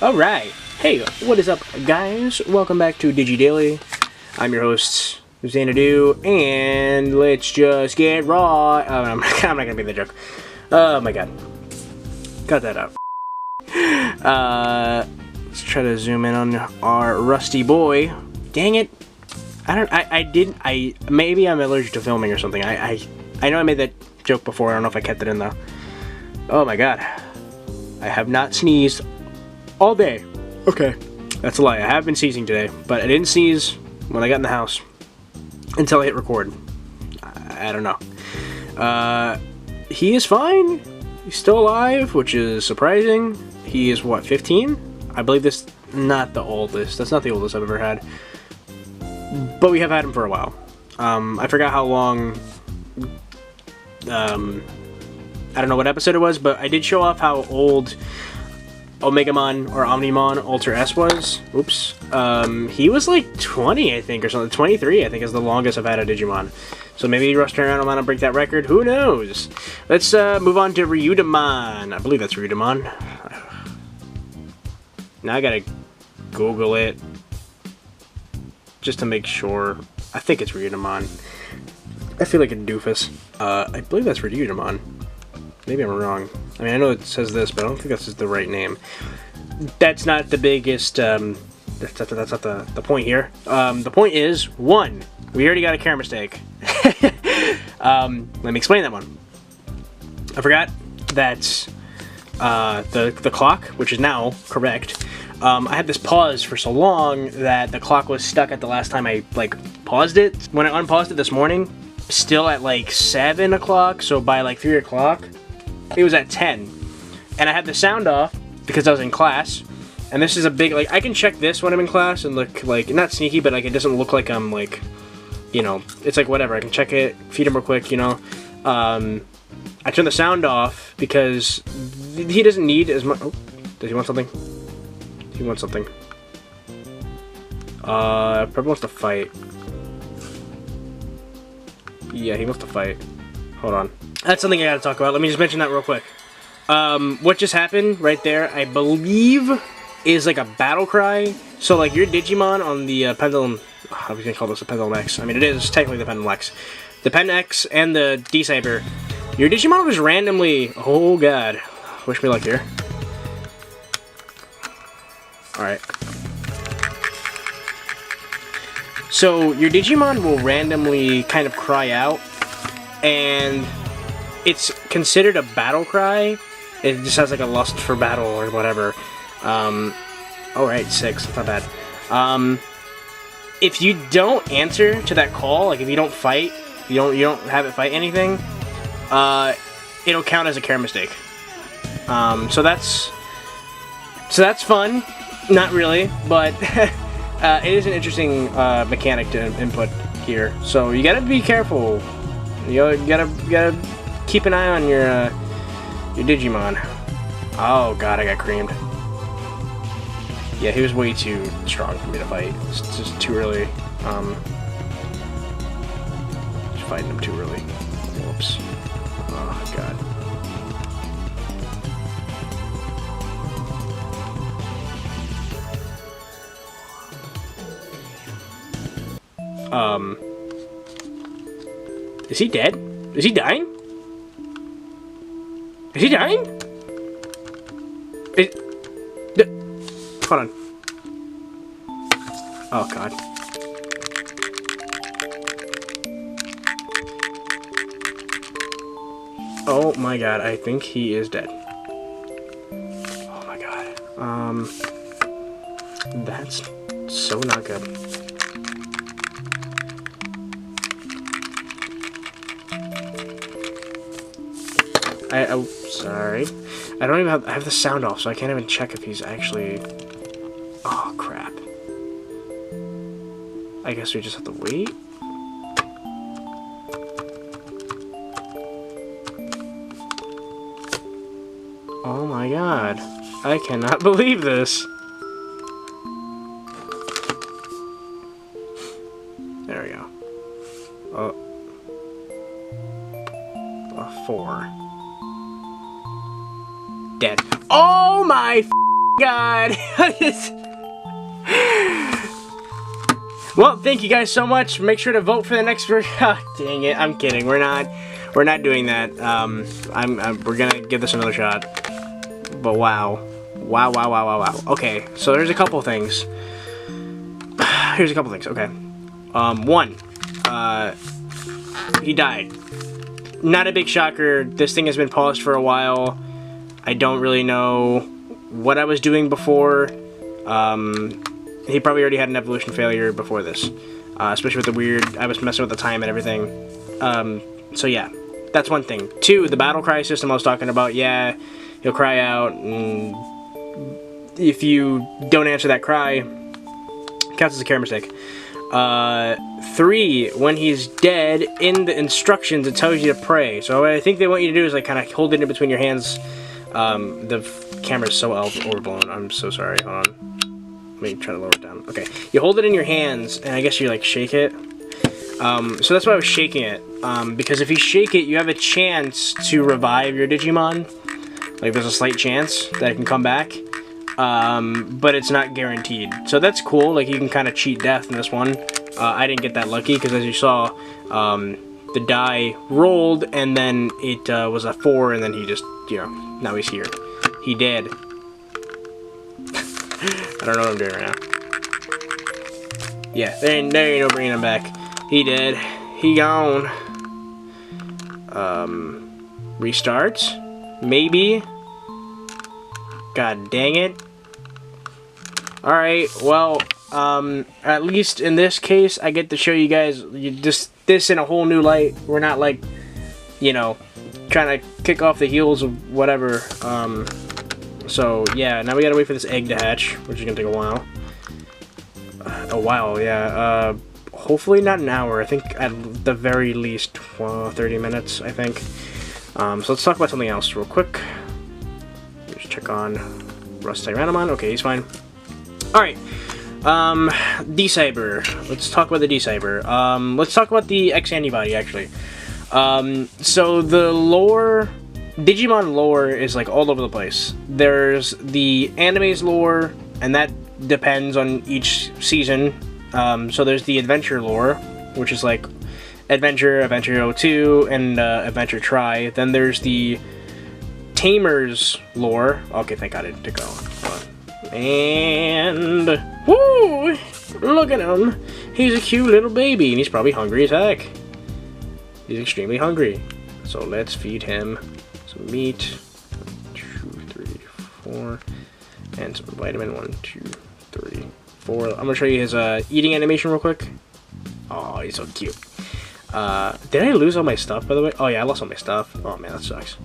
Alright, hey, what is up guys? Welcome back to DigiDaily. I'm your host, Xanaxdu, and let's just get raw. I'm not gonna be the joke. Oh my god. Cut that out. Let's try to zoom in on our rusty boy. Dang it. Maybe I'm allergic to filming or something. I know I made that joke before. I don't know if I kept it in though. Oh my god. I have not sneezed all day. Okay, that's a lie. I have been sneezing today, but I didn't sneeze when I got in the house until I hit record. I don't know. He is fine. He's still alive, which is surprising. He is what, 15? I believe this not the oldest. That's not the oldest I've ever had. But we have had him for a while. I forgot how long. I don't know what episode it was, but I did show off how old Omegamon or Omnimon Ultra S was. Oops. He was like 20, I think, or something. 23, I think, is the longest I've had a Digimon. So maybe Rush around and break that record. Who knows? Let's move on to Ryudamon. I believe that's Ryudamon. Now I gotta Google it just to make sure. I think it's Ryudamon. I feel like a doofus. I believe that's Ryudamon. Maybe I'm wrong. I mean, I know it says this, but I don't think that's the right name. That's not the biggest, that's not the point here. The point is, one, we already got a camera mistake. Let me explain that one. I forgot that the clock, which is now correct, I had this pause for so long that the clock was stuck at the last time I, paused it. When I unpaused it this morning, still at, 7 o'clock, so by, 3 o'clock, it was at 10. And I had the sound off because I was in class. And this is a big, I can check this when I'm in class and look, not sneaky, but, it doesn't look like I'm, you know, it's whatever. I can check it, feed him real quick, you know. I turn the sound off because he doesn't need as much. Oh, does he want something? He wants something. Probably wants to fight. Yeah, he wants to fight. Hold on. That's something I gotta talk about. Let me just mention that real quick. What just happened right there, I believe, is a battle cry. So, your Digimon on the Pendulum. I was gonna call this a Pendulum X. I mean, it is technically the Pendulum X. The Pen X and the D-Saber. Your Digimon was randomly. Oh, god. Wish me luck here. Alright. So, your Digimon will randomly kind of cry out. And it's considered a battle cry. It just has a lust for battle or whatever. Alright, 6. That's not bad. If you don't answer to that call, if you don't fight, you don't have it fight anything, it'll count as a care mistake. So that's fun. Not really, but it is an interesting mechanic to input here. So you gotta be careful. You gotta keep an eye on your Digimon. Oh god, I got creamed. Yeah, he was way too strong for me to fight. It's just too early. Just fighting him too early. Whoops. Oh god. Is he dead? Is he dying? Is he dying? Hold on. Oh god. Oh my god, I think he is dead. Oh my god. That's so not good. Oh, sorry. I don't even I have the sound off, so I can't even check if he's actually. Oh crap. I guess we just have to wait. Oh my god. I cannot believe this. There we go. Oh. 4. Dead. Oh my God. Well, thank you guys so much. Make sure to vote for the next version. Dang it, I'm kidding. We're not doing that. We're gonna give this another shot. But wow. Wow. Okay, so there's a couple things. Here's a couple things, okay. One, he died. Not a big shocker. This thing has been polished for a while. I don't really know what I was doing before. He probably already had an evolution failure before this. Especially with the weird, I was messing with the time and everything. So yeah, that's one thing. Two, the battle cry system I was talking about, yeah, he'll cry out, and if you don't answer that cry, counts as a care mistake. 3, when he's dead, in the instructions it tells you to pray. So what I think they want you to do is like kind of hold it in between your hands. The camera's so overblown. I'm so sorry. Hold on. Let me try to lower it down. Okay, you hold it in your hands, and I guess you like shake it. So that's why I was shaking it. Because if you shake it, you have a chance to revive your Digimon. Like there's a slight chance that it can come back. But it's not guaranteed. So that's cool, like you can kind of cheat death in this one. I didn't get that lucky, because as you saw, the die rolled, and then it was a 4, and then he just, you know, now he's here. He dead. I don't know what I'm doing right now. Yeah, there ain't no bringing him back. He dead. He gone. Restart? Maybe? God dang it. Alright, well, at least in this case, I get to show you guys this in a whole new light. We're not like, you know, trying to kick off the heels of whatever. So, yeah, now we gotta wait for this egg to hatch, which is gonna take a while. Yeah. Hopefully not an hour. I think at the very least 30 minutes, I think. So let's talk about something else real quick. Just check on Rust Tyrannomon. Okay, he's fine. Alright. D-Cyber. Let's talk about the D-Cyber. Let's talk about the X antibody, actually. So the lore, Digimon lore is like all over the place. There's the anime's lore, and that depends on each season. So there's the adventure lore, which is like Adventure 02, and Adventure Try. Then there's the Tamer's lore. Okay, thank God I didn't go. And woo! Look at him. He's a cute little baby, and he's probably hungry as heck. He's extremely hungry. So let's feed him some meat. 1, 2, 3, 4, and some vitamin. 1, 2, 3, 4. I'm gonna show you his eating animation real quick. Oh, he's so cute. Did I lose all my stuff, by the way? Oh yeah, I lost all my stuff. Oh man, that sucks.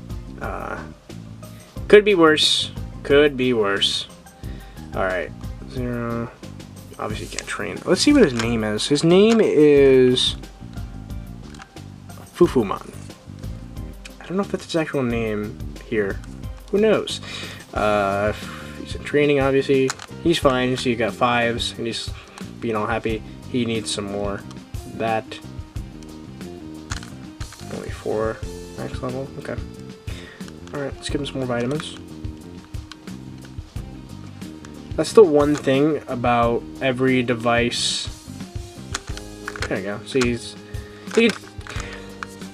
Could be worse. Could be worse. Alright. 0. Obviously can't train. Let's see what his name is. His name is Fufumon. I don't know if that's his actual name here. Who knows? He's in training, obviously. He's fine. So you got 5s, and he's being all happy. He needs some more. That. Only 4 max level. Okay. Alright, let's give him some more vitamins. That's the one thing about every device. There you go. See,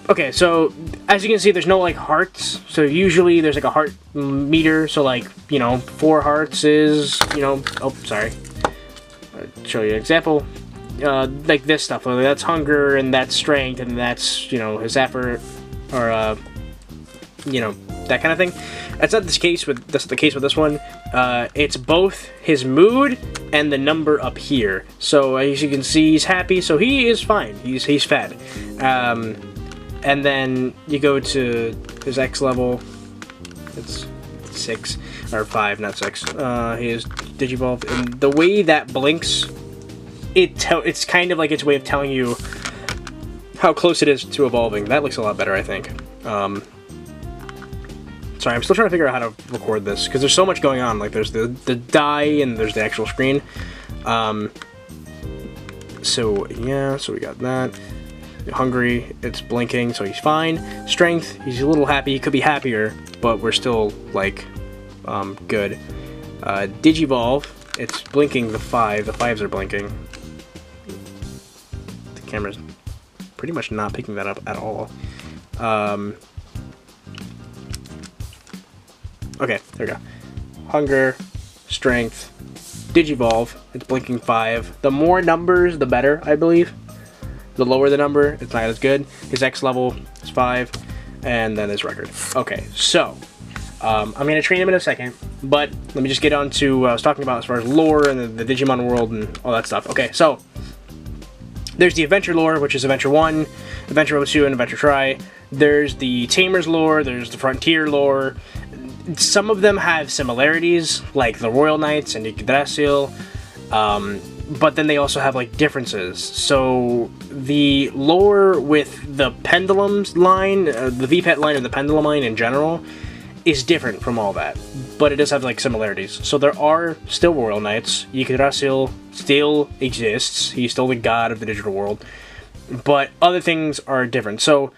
okay, so as you can see, there's no like hearts. So usually there's like a heart meter. So like, you know, 4 hearts is, you know, oh, sorry. I'll show you an example. Like this stuff. That's hunger, and that's strength, and that's, you know, his effort, or you know, that kind of thing. That's not the case with this one. It's both his mood and the number up here. So as you can see, he's happy, so he is fine. He's fed. And then you go to his X level. It's 6 or 5, not 6. He is Digivolve, and the way that blinks, it's kind of like its way of telling you how close it is to evolving. That looks a lot better, I think. Sorry, I'm still trying to figure out how to record this, because there's so much going on. Like, there's the die, and there's the actual screen. So, yeah, so we got that. Hungry, it's blinking, so he's fine. Strength, he's a little happy. He could be happier, but we're still, like, good. Digivolve, it's blinking the 5. The 5s are blinking. The camera's pretty much not picking that up at all. Okay, there we go. Hunger, strength, Digivolve, it's blinking 5. The more numbers, the better, I believe. The lower the number, it's not as good. His X level is 5, and then his record. Okay, so, I'm going to train him in a second, but let me just get on to what I was talking about as far as lore and the Digimon world and all that stuff. Okay, so, there's the Adventure lore, which is Adventure 1, Adventure 2, and Adventure Tri. There's the Tamer's lore, there's the Frontier lore. Some of them have similarities, like the Royal Knights and Yggdrasil, but then they also have like differences. So the lore with the Pendulums line, the VPET line and the Pendulum line in general, is different from all that, but it does have like similarities. So there are still Royal Knights. Yggdrasil still exists. He's still the god of the digital world, but other things are different. So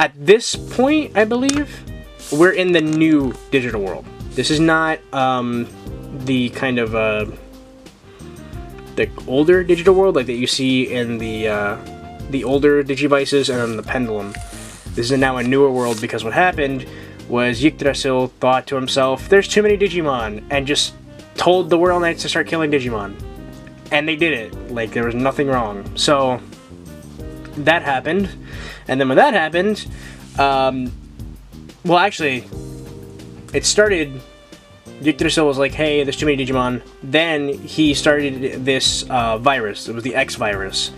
at this point, I believe, we're in the new digital world. This is not the kind of the older digital world like that you see in the older Digivices and on the Pendulum. This is now a newer world because what happened was Yggdrasil thought to himself, there's too many Digimon, and just told the Royal Knights to start killing Digimon. And they did it. Like, there was nothing wrong. So that happened. And then when that happened, well, actually, it started, Yggdrasil was like, hey, there's too many Digimon. Then he started this virus. It was the X virus.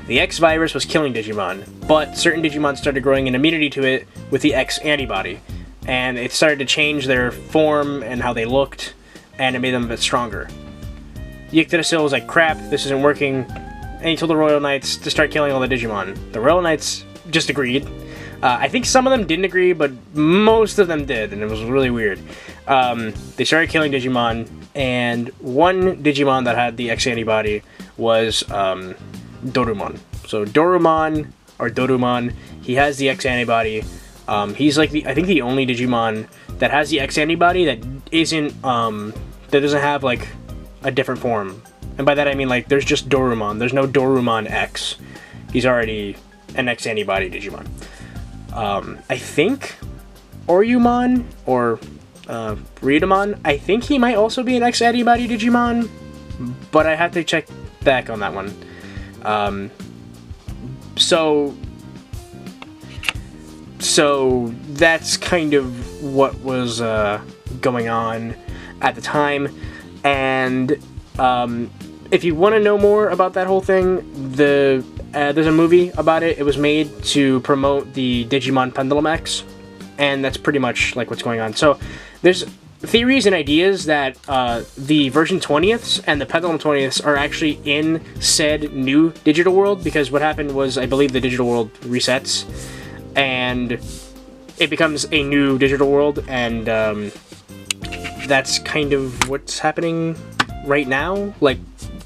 The X virus was killing Digimon, but certain Digimon started growing an immunity to it with the X antibody. And it started to change their form and how they looked, and it made them a bit stronger. Yggdrasil was like, crap, this isn't working, and he told the Royal Knights to start killing all the Digimon. The Royal Knights just agreed. I think some of them didn't agree, but most of them did, and it was really weird. They started killing Digimon, and one Digimon that had the X antibody was Dorumon. So Dorumon, he has the X antibody. He's like I think the only Digimon that has the X antibody that isn't that doesn't have like a different form. And by that I mean like there's just Dorumon. There's no Dorumon X. He's already an X antibody Digimon. I think Orumon or Ryudamon, I think he might also be an X antibody Digimon, but I have to check back on that one. So that's kind of what was going on at the time, and if you want to know more about that whole thing, there's a movie about it. It was made to promote the Digimon Pendulum X, and that's pretty much like what's going on. So there's theories and ideas that the version 20ths and the Pendulum 20ths are actually in said new digital world, because what happened was, I believe the digital world resets and it becomes a new digital world, and that's kind of what's happening right now. Like,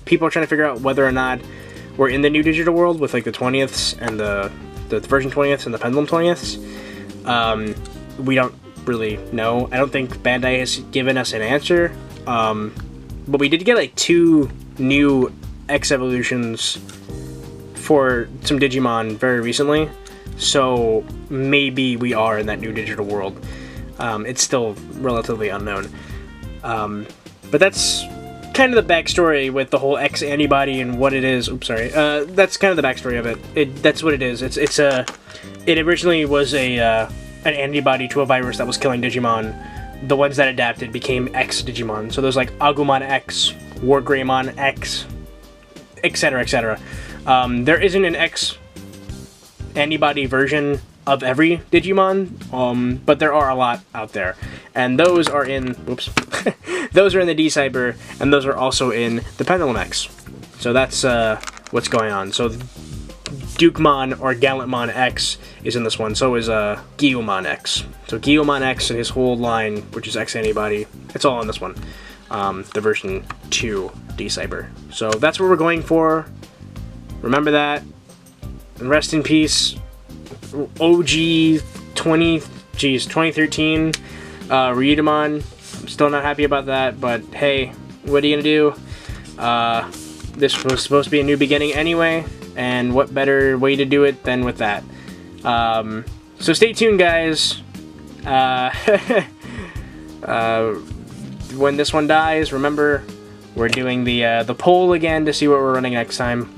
people are trying to figure out whether or not we're in the new digital world with like the 20ths and the version 20ths and the Pendulum 20ths. We don't really know. I don't think Bandai has given us an answer, but we did get like 2 new X evolutions for some Digimon very recently, so maybe we are in that new digital world. It's still relatively unknown, but that's kind of the backstory with the whole X antibody and what it is. Oops, sorry. That's kind of the backstory of it. That's what it is. It originally was an antibody to a virus that was killing Digimon. The ones that adapted became X Digimon. So there's like Agumon X, Wargreymon X, etc., etc. There isn't an X antibody version of every Digimon, but there are a lot out there, and those are in those are in the D-Cyber, and those are also in the Pendulum X. So that's what's going on. So Dukemon or Gallantmon X is in this one, so is Gyumon X. So Gyumon X and his whole line, which is X antibody, it's all in this one, the version 2 D-Cyber. So that's what we're going for. Remember that, and rest in peace, OG 2013 Ryudamon. Still not happy about that, but hey, what are you gonna do? This was supposed to be a new beginning anyway, and what better way to do it than with that? So stay tuned, guys. When this one dies, remember, we're doing the poll again to see what we're running next time.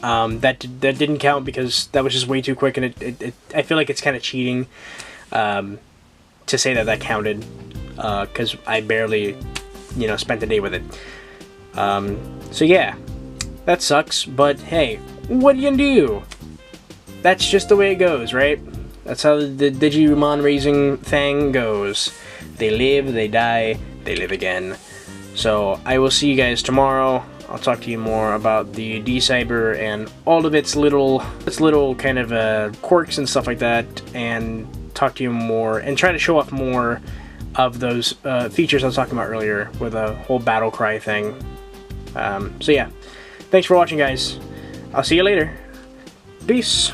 That didn't count because that was just way too quick, and I feel like it's kind of cheating to say that counted, because I barely, spent the day with it. So yeah, that sucks, but hey, what are you gonna do? That's just the way it goes, right? That's how the Digimon raising thing goes. They live, they die, they live again. So I will see you guys tomorrow. I'll talk to you more about the D-Cyber and all of its little kind of quirks and stuff like that, and talk to you more and try to show off more of those features I was talking about earlier with a whole battle cry thing. So yeah, thanks for watching, guys. I'll see you later. Peace.